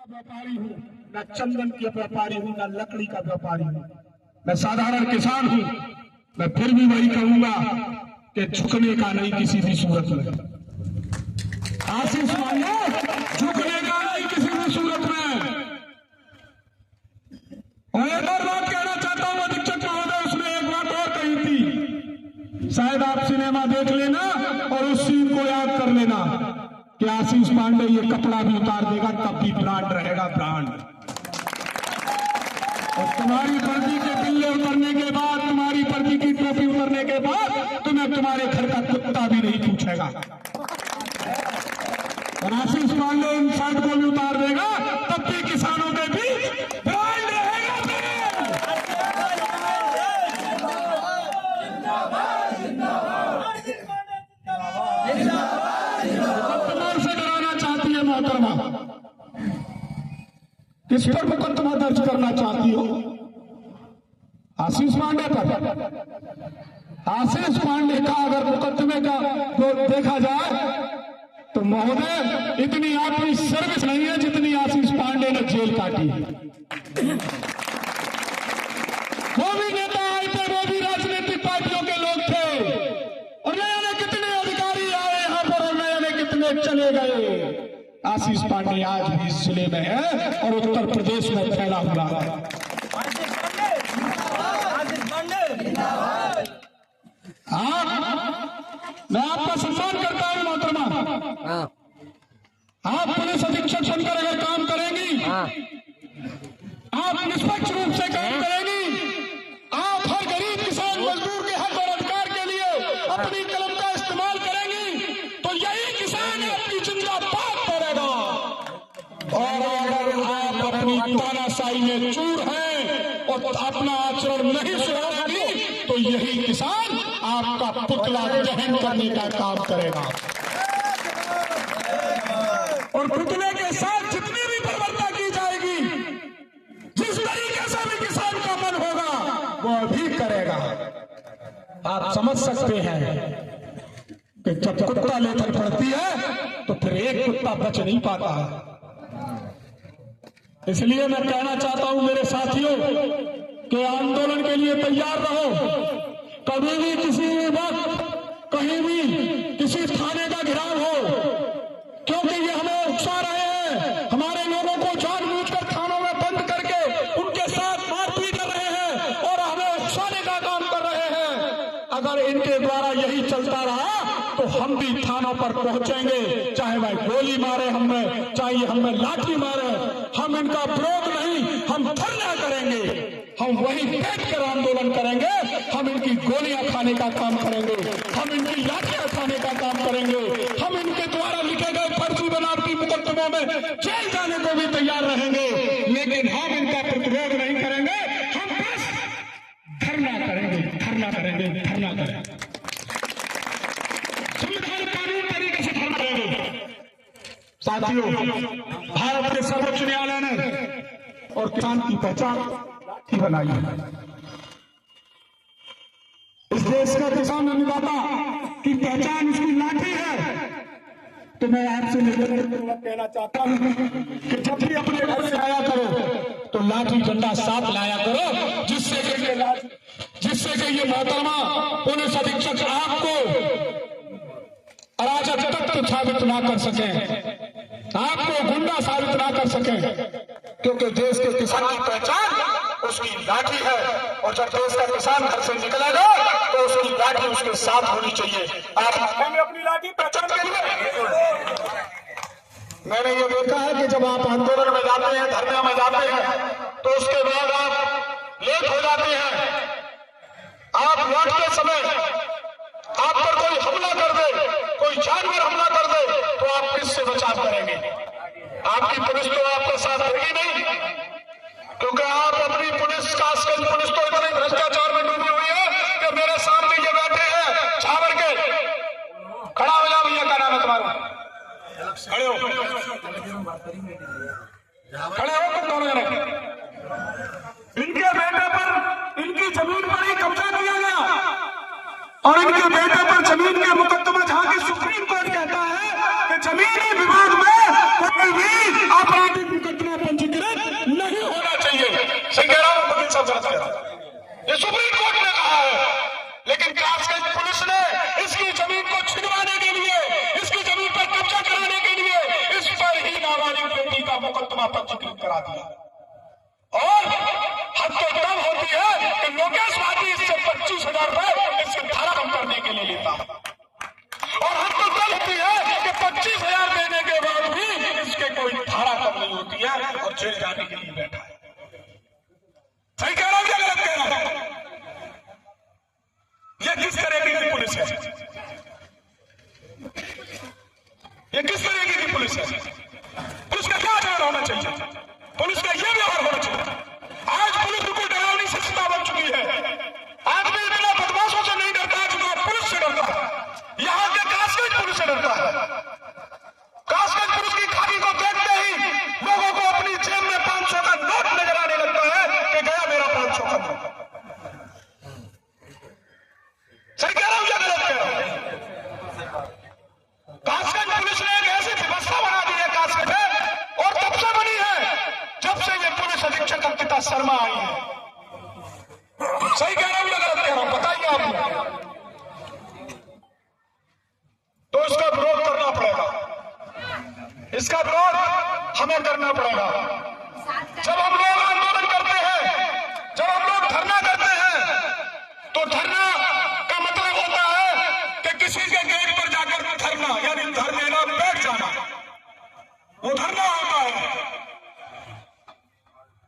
का व्यापारी हूँ, न चंदन के व्यापारी हूँ, न लकड़ी का व्यापारी हूँ। मैं साधारण किसान हूँ। मैं फिर भी वही कहूंगा कि झुकने का नहीं किसी भी सूरत में। आशीष मांगे झुकने का नहीं किसी भी सूरत में। और एक और बात कहना चाहता हूँ अधीक्षक महोदय, उसने एक बात और कही थी, शायद आप सिनेमा देख लेना और उस सीन को याद कर लेना कि आशीष पांडे ये कपड़ा भी उतार देगा तब भी ब्रांड रहेगा, ब्रांड। और तुम्हारी वर्दी के बिल्ले उतरने के बाद, तुम्हारी वर्दी की टोपी उतरने के बाद तुम्हें तुम्हारे घर का कुत्ता भी नहीं पूछेगा। और आशीष पांडे इन शर्ट को भी उतार देगा तब भी किसानों के बीच ब्रांड रहेगा। मुकदमा से डराना चाहती है मोहतरमा, किस पर मुकदमा दर्ज करना चाहती हो? आशीष पांडे पर। आशीष पांडे का अगर मुकदमे का देखा जाए तो महोदय इतनी आपकी सर्विस नहीं है जितनी आशीष पांडे ने जेल काटी। वो भी नेता आए थे, वो भी राजनीतिक पार्टियों के लोग थे, और नया ने कितने अधिकारी आए यहाँ पर और नया ने कितने चले गए। आशीष पांडे आज भी इस जिले में है और उत्तर प्रदेश में फैला हुआ है। मैं आपका सम्मान करता हूँ मोहतरमा। आप पुलिस अधीक्षक बनकर अगर काम करेंगी, आप निष्पक्ष रूप से काम करेंगी, आप हर गरीब किसान मजदूर के हक और अधिकार के लिए अपनी कलम का इस्तेमाल करेंगी, तो यही किसान आपकी जिंदाबाद करेगा। और अगर आप अपनी तानाशाही में चूर हैं और अपना आचरण नहीं सुधारेंगी तो यही किसान आपका पुतला दहन करने का काम करेगा। और पुतले के साथ जितनी भी बर्बरता की जाएगी, जिस तरीके से भी किसान का मन होगा वो भी करेगा। आप समझ सकते हैं कि जब कुत्ता लेकर पड़ती है तो फिर एक कुत्ता बच नहीं पाता है। इसलिए मैं कहना चाहता हूं मेरे साथियों कि आंदोलन के लिए तैयार रहो। कभी भी किसी भी वक्त कहीं भी किसी थाने का घेराव हो, क्योंकि ये हमें उकसा रहे हैं, हमारे लोगों को जानबूझकर थानों में बंद करके उनके साथ मारपीट कर रहे हैं और हमें उकसाने का काम कर रहे हैं। अगर इनके द्वारा यही चलता रहा तो हम भी थानों पर पहुंचेंगे, चाहे वह गोली मारे हमें, चाहे हमें लाठी मारे, हम इनका विरोध नहीं, हम धरना करेंगे, हम वही बैठकर आंदोलन करेंगे, हम इनकी गोलियां खाने का काम करेंगे, हम इनकी लाठियां खाने का काम करेंगे, हम इनके द्वारा लिखे गए फर्जी बनावटी मुकदमों में जेल जाने को भी तैयार रहेंगे, लेकिन हम इनका प्रतिरोध नहीं करेंगे, हम बस धरना करेंगे, धरना करेंगे, धरना करेंगे, संविधान कानून तरीके से धरना करेंगे। साथियों, भारत के सर्वोच्च न्यायालय ने और किसान की पहचान लाठी बनाई है। इस देश का किसान अन्नदाता की पहचान उसकी लाठी है। तो मैं आपसे निवेदन कहना चाहता हूं कि जब भी अपने घर से आया करो तो लाठी डंडा साथ लाया करो, जिससे कि ये मोहतरमा पुलिस अधीक्षक आपको अराजक तत्व साबित ना कर सके, आपको गुंडा साबित ना कर सके, क्योंकि देश के किसान की पहचान उसकी लाठी है। और जब देश का किसान घर से निकलेगा तो उसकी लाठी उसके साथ होनी चाहिए। आप मांगेंगे अपनी लाठी पहचान के लिए? मैंने ये देखा है कि जब आप आंदोलन में जाते हैं, धरने में जाते हैं, तो उसके बाद आप लेट हो जाते हैं। आप लौटते समय आप पर कोई हमला कर दे, कोई जानवर हमला कर दे, तो आप किससे बचाव करेंगे? आपकी पुलिस तो आपके साथ रहेगी नहीं, क्योंकि आप अपनी पुलिस, खासकर पुलिस तो इतनी भ्रष्टाचार में डूबी हुई है कि मेरे सामने ये बैठे हैं छावर के। खड़ा हो जा भैया, क्या नाम है तुम्हारा? खड़े हो, खड़े हो तुम दोनों जने। इनके बेटे पर, इनकी जमीन पर ही कब्जा किया गया और इनके बेटे पर जमीन के मुकदमा, जहां की सुप्रीम कोर्ट कहता है कि जमीनी विवाद में कोई भी आपराधिक मुकदमा का मुकदमा पंजीकृत करा दिया। और हद तो तब होती है कि लोकेश वादी इससे 25,000 रुपए इससे धारा कम करने के लिए लेता है, और हद तो तब होती है कि 25,000 देने के बाद भी इसके कोई धारा कम नहीं होती है और जेल जाने के लिए बैठा है। सही कह रहा हूं या गलत कह रहा हूं? ये किस तरह की पुलिस है? ये किस तरह की पुलिस है? पुलिस का क्या व्यवहार होना चाहिए? पुलिस का यह व्यवहार होना चाहिए। आज पुलिस बिल्कुल डरावनी संस्था बन चुकी है। आदमी इतना बदमाशों से नहीं डरता है जितना पुलिस से डरता है। यहां के कासगंज पुलिस से डरता है। कासगंज पुलिस की खाकी को देखते ही लोगों को अपनी जेब में 500 का नोट नजर आने लगता है कि गया मेरा 500 का नोट। सही कह रहा हूं या गलत कह रहा हूं? कासगंज पुलिस ने एक ऐसी व्यवस्था बना दी है कासगंज में, और तब से बनी है जब से ये पुलिस अधीक्षक अंकिता शर्मा आई है। सही कह रहा हूं या गलत कह रहा हूं? बताइए आप। तो इसका विरोध करना पड़ेगा, इसका विरोध हमें करना पड़ेगा। जब हम लोग आंदोलन करते हैं, जब हम लोग धरना करते हैं, तो धरना का मतलब होता है कि किसी के गेट पर जाकर धरना, यानी धर देना, बैठ जाना, वो धरना होता है।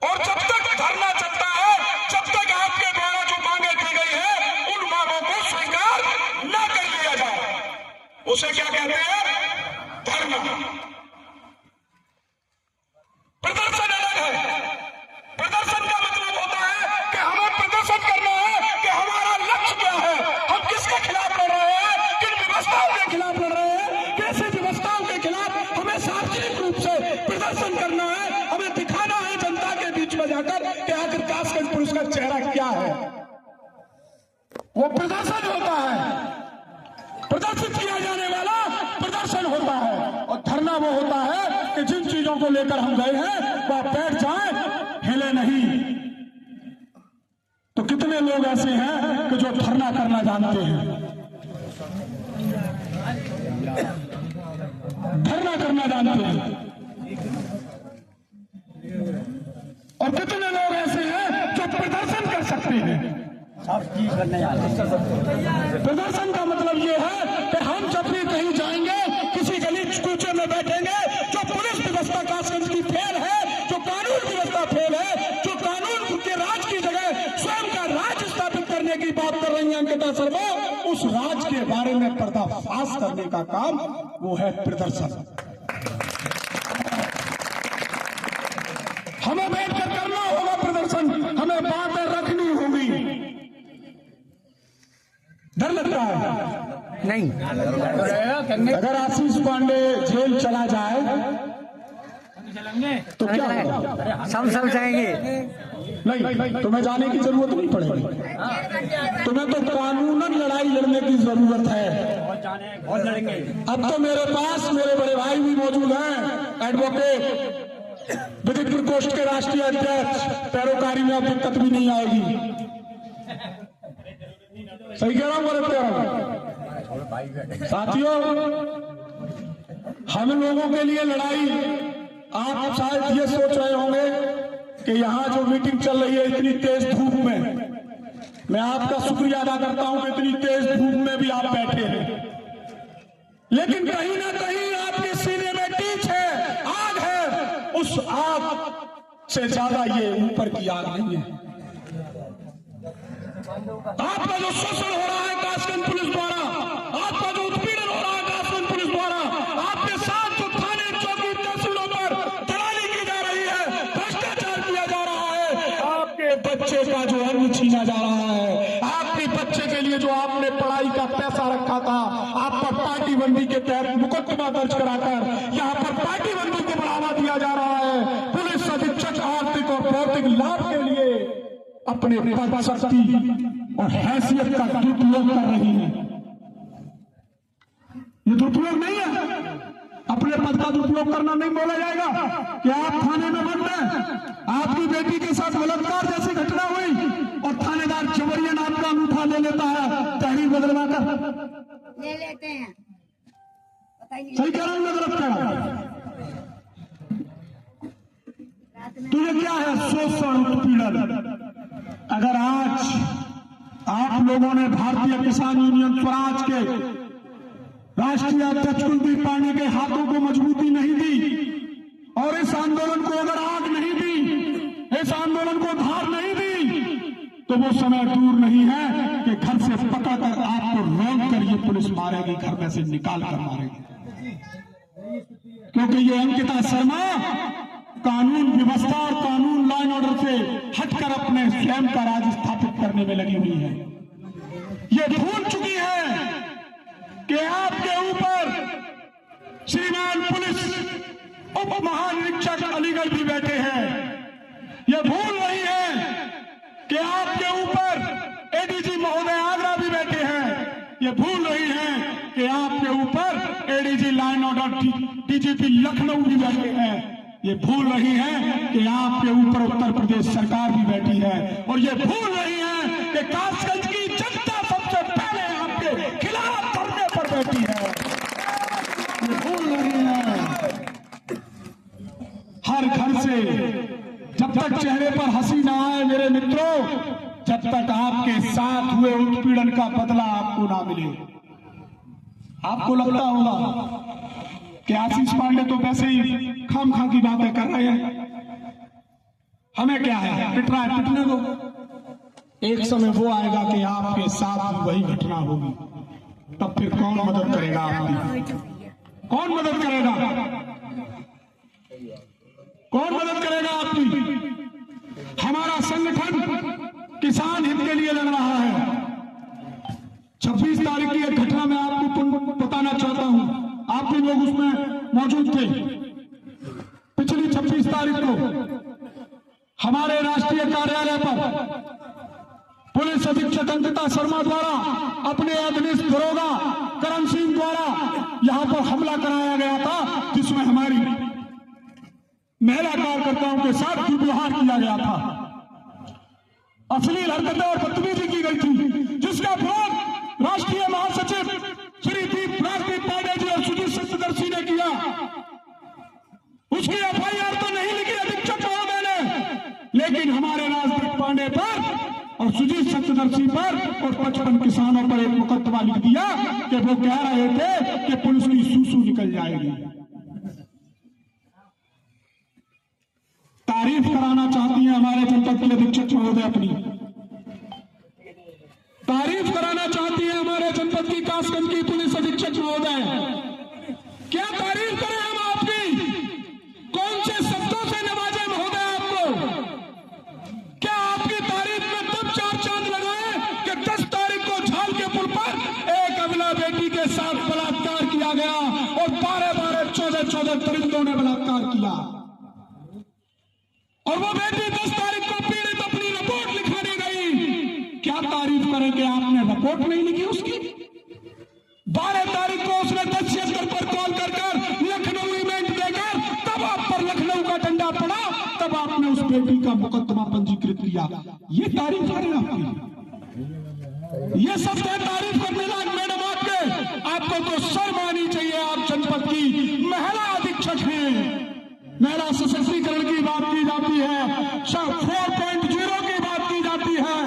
और जब तक धरना चलता है, जब तक आपके द्वारा जो मांगे की गई है उन मांगों को स्वीकार न कर लिया जाए, उसे क्या कहते हैं? धरना। प्रदर्शन अलग है। प्रदर्शन का मतलब होता है कि हमें प्रदर्शन करना है कि हमारा लक्ष्य क्या है, हम किसके खिलाफ लड़ रहे हैं, किन व्यवस्थाओं के खिलाफ लड़ रहे हैं, कैसे व्यवस्थाओं के खिलाफ हमें सार्वजनिक रूप से प्रदर्शन करना है। हमें दिखाना है जनता के बीच में जाकर कि आखिर कासगंज पुलिस का चेहरा क्या है। वो प्रदर्शन होता है, प्रदर्शित किया जाने वाला प्रदर्शन होता है। और धरना वो होता है कि जिन चीजों को लेकर हम गए हैं वह बैठ जाए, हिले नहीं। तो कितने लोग ऐसे हैं कि जो धरना करना जानते हैं, धरना करना जानते हैं, और कितने लोग ऐसे हैं जो प्रदर्शन कर सकते हैं। प्रदर्शन का मतलब ये है कि हम जब भी कहीं जाएंगे, किसी गली कूचे में बैठेंगे, जो पुलिस व्यवस्था कासगंज की फेल है, जो कानून व्यवस्था फेल है, जो कानून के राज की जगह स्वयं का राज स्थापित करने की बात कर रही है अंकिता शर्मा, उस राज के बारे में पर्दाफाश करने का काम वो है प्रदर्शन। हमें बैठकर करना होगा प्रदर्शन, हमें बातें रखनी होगी। डर लगता है नहीं? अगर आशीष पांडे जेल चला जाए तो क्या होगा? सब जाएंगे। नहीं, तुम्हें जाने की जरूरत नहीं पड़ेगी। तुम्हें तो कानूनन लड़ाई लड़ने की जरूरत है। अब तो मेरे पास मेरे बड़े भाई भी मौजूद हैं, एडवोकेट, विधिक प्रकोष्ठ के राष्ट्रीय अध्यक्ष, पैरोकारी में अब दिक्कत भी नहीं आएगी। सही कह रहा हूं गलत कह रहा हूं? साथियों, हम लोगों के लिए लड़ाई, आप शायद ये सोच रहे होंगे कि यहां जो मीटिंग चल रही है इतनी तेज धूप में, मैं आपका शुक्रिया अदा करता हूं कि इतनी तेज धूप में भी आप बैठे हैं, लेकिन कहीं ना कहीं आपके सीने में टीच है, आग है। उस आग से ज्यादा ये ऊपर की आग नहीं है। आपका जो शोषण हो रहा है कासगंज पुलिस द्वारा, आपका जो उत्पीड़न हो रहा है कासगंज पुलिस द्वारा, आपके साथ जो थाने चौकी तहसीलों पर दलाली की जा रही है, भ्रष्टाचार किया जा रहा है, आपके बच्चे का जो अन्न छीना जा रहा है, आपके बच्चे के लिए जो आपने पढ़ाई का पैसा रखा था, आप पर पार्टी बंदी के तहत मुकदमा दर्ज कराकर यहाँ पर पार्टी बंदी को बढ़ावा दिया जा रहा है। पुलिस अधीक्षक आर्थिक और भौतिक लाभ के लिए अपने पद, शक्ति और हैसियत का दुरुपयोग कर रही है। ये दुरुपयोग नहीं है, अपने पद का दुरुपयोग करना नहीं बोला जाएगा कि आप थाने में बंद हैं, आपकी बेटी के साथ बलात्कार जैसी घटना हुई और थानेदार जबरियन आपका अंगूठा ले लेता है तहरीर बदलवा कर ले लेते हैं। सही कह रहा हूं, गलत कह रहा हूं? तो ये क्या है? शोषण, उत्पीड़न। अगर आज आप लोगों ने भारतीय किसान यूनियन स्वराज के राष्ट्रीय अध्यक्ष कुलदीप पांडे के हाथों को मजबूती नहीं दी और इस आंदोलन को अगर आग नहीं दी, इस आंदोलन को धार नहीं दी, तो वो समय दूर नहीं है कि घर से पकड़कर आपको रोक कर ये पुलिस मारेगी, घर में से निकाल कर मारेगी। क्योंकि ये अंकिता शर्मा कानून व्यवस्था और कानून लॉ एंड ऑर्डर से हटकर अपने स्वयं का राज स्थापित करने में लगी हुई है। ये भूल चुकी है कि आपके ऊपर श्रीमान पुलिस उप महानिरीक्षक अलीगढ़ भी बैठे हैं। ये भूल रही है कि आपके ऊपर एडीजी महोदय आगरा भी बैठे हैं। ये भूल रही है कि आपके ऊपर ADG law and order DGP Lucknow भी बैठे हैं। ये भूल रही है कि आपके ऊपर उत्तर प्रदेश सरकार भी बैठी है। और ये भूल रही है कि कासगंज की जनता सबसे पहले आपके खिलाफ धरने पर बैठी है। ये भूल रही है। हर घर से जब तक चेहरे पर हंसी ना आए मेरे मित्रों, जब तक आपके साथ हुए उत्पीड़न का बदला आपको ना मिले। आपको लगता होगा कि आशीष पांडे तो वैसे ही खामखा की बातें कर रहे हैं, हमें क्या है, पिट रहा है, पिटने दो। एक समय वो आएगा कि आपके साथ भी वही घटना होगी, तब फिर कौन मदद करेगा आपकी? कौन मदद करेगा? कौन मदद करेगा आपकी? हमारा संगठन किसान हित के लिए लड़ रहा है। 26 तारीख की एक घटना में आपको बताना चाहता हूं, आप भी लोग उसमें मौजूद थे। पिछली 26 तारीख को हमारे राष्ट्रीय कार्यालय पर पुलिस अधीक्षक अंकिता शर्मा द्वारा अपने अधीनस्थ दरोगा करण सिंह द्वारा यहां पर हमला कराया गया था, जिसमें हमारी महिला कार्यकर्ताओं के साथ दुर्व्यवहार किया गया था, अश्लील हरकतें और बदतमीजी की गई थी, जिसका विरोध राष्ट्रीय महासचिव श्री राजदीप पांडे जी और सुजीत सप्तदर्शी ने किया। उसकी एफआईआर तो नहीं लिखी अधीक्षक महोदय ने, लेकिन हमारे राजदीप पांडे पर और सुजीत सप्तदर्शी पर और 55 किसानों पर एक मुकदमा लिख दिया कि वो कह रहे थे कि पुलिस की सूसू निकल जाएगी। तारीफ कराना चाहती है हमारे जनपद के अधीक्षक महोदय, अपनी तारीफ कराना चाहती है हमारे जनपद की कासगंज की पुलिस अधीक्षक महोदय। क्या तारीफ करें हम आपकी? कौन से शब्दों से नवाजे महोदय आपको? क्या आपकी तारीफ में तब 4 चांद लगाए कि 10 तारीख को झाल के पुल पर एक अबला बेटी के साथ बलात्कार किया गया और 12-12, 14-14 परिंदों ने बलात्कार किया, और वो बेटी 10 तारीख को पीड़ित अपनी रिपोर्ट लिखाने गई। क्या तारीफ करेंगे? आपने रिपोर्ट नहीं लिखी उसकी। 12 तारीख को उसने 10 पर कॉल कर लखनऊ इवेंट देकर तब आप पर लखनऊ का डंडा पड़ा, तब आपने उस बेटी का मुकदमा पंजीकृत किया। ये तारीफ है आपकी? ये सब तारीफ करने लायक मैडम आपके? आपको तो शर्म आनी चाहिए। आप जनपद की महिला अधीक्षक हैं। महिला सशक्तिकरण की बात की जाती है, 4.0 की बात की जाती है।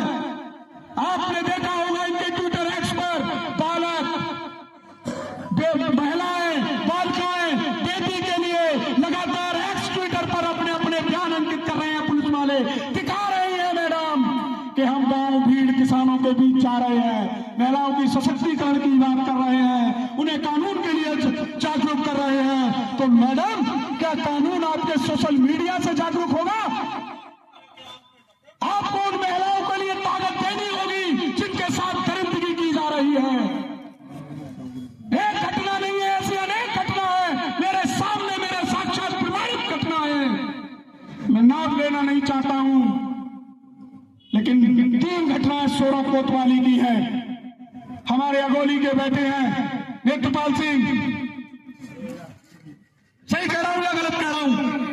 आपने देखा होगा इनके ट्विटर एक्स पर बालक, महिलाएं, बालिकाएं बेटी के लिए लगातार एक्स ट्विटर पर अपने अपने बयान अंकित कर रहे हैं। पुलिस वाले दिखा रहे हैं मैडम कि हम गांव भीड़ किसानों के बीच जा रहे हैं, महिलाओं की सशक्तिकरण की बात कर रहे हैं, उन्हें कानून के लिए जागरूक कर रहे हैं। तो मैडम, क्या कानून आपके सोशल मीडिया से जागरूक होगा? आपको उन महिलाओं के लिए ताकत देनी होगी जिनके साथ दरिंदगी की जा रही है। एक घटना नहीं है, ऐसी अनेक घटना है मेरे सामने, मेरे साक्षात प्रमाणित घटना है। मैं नाम लेना नहीं चाहता हूं, लेकिन 3 घटनाएं सोरा कोतवाली की है। हमारे अगोली के बैठे हैं नेत्रपाल सिंह, सही कह रहा हूं या गलत कह रहा हूं?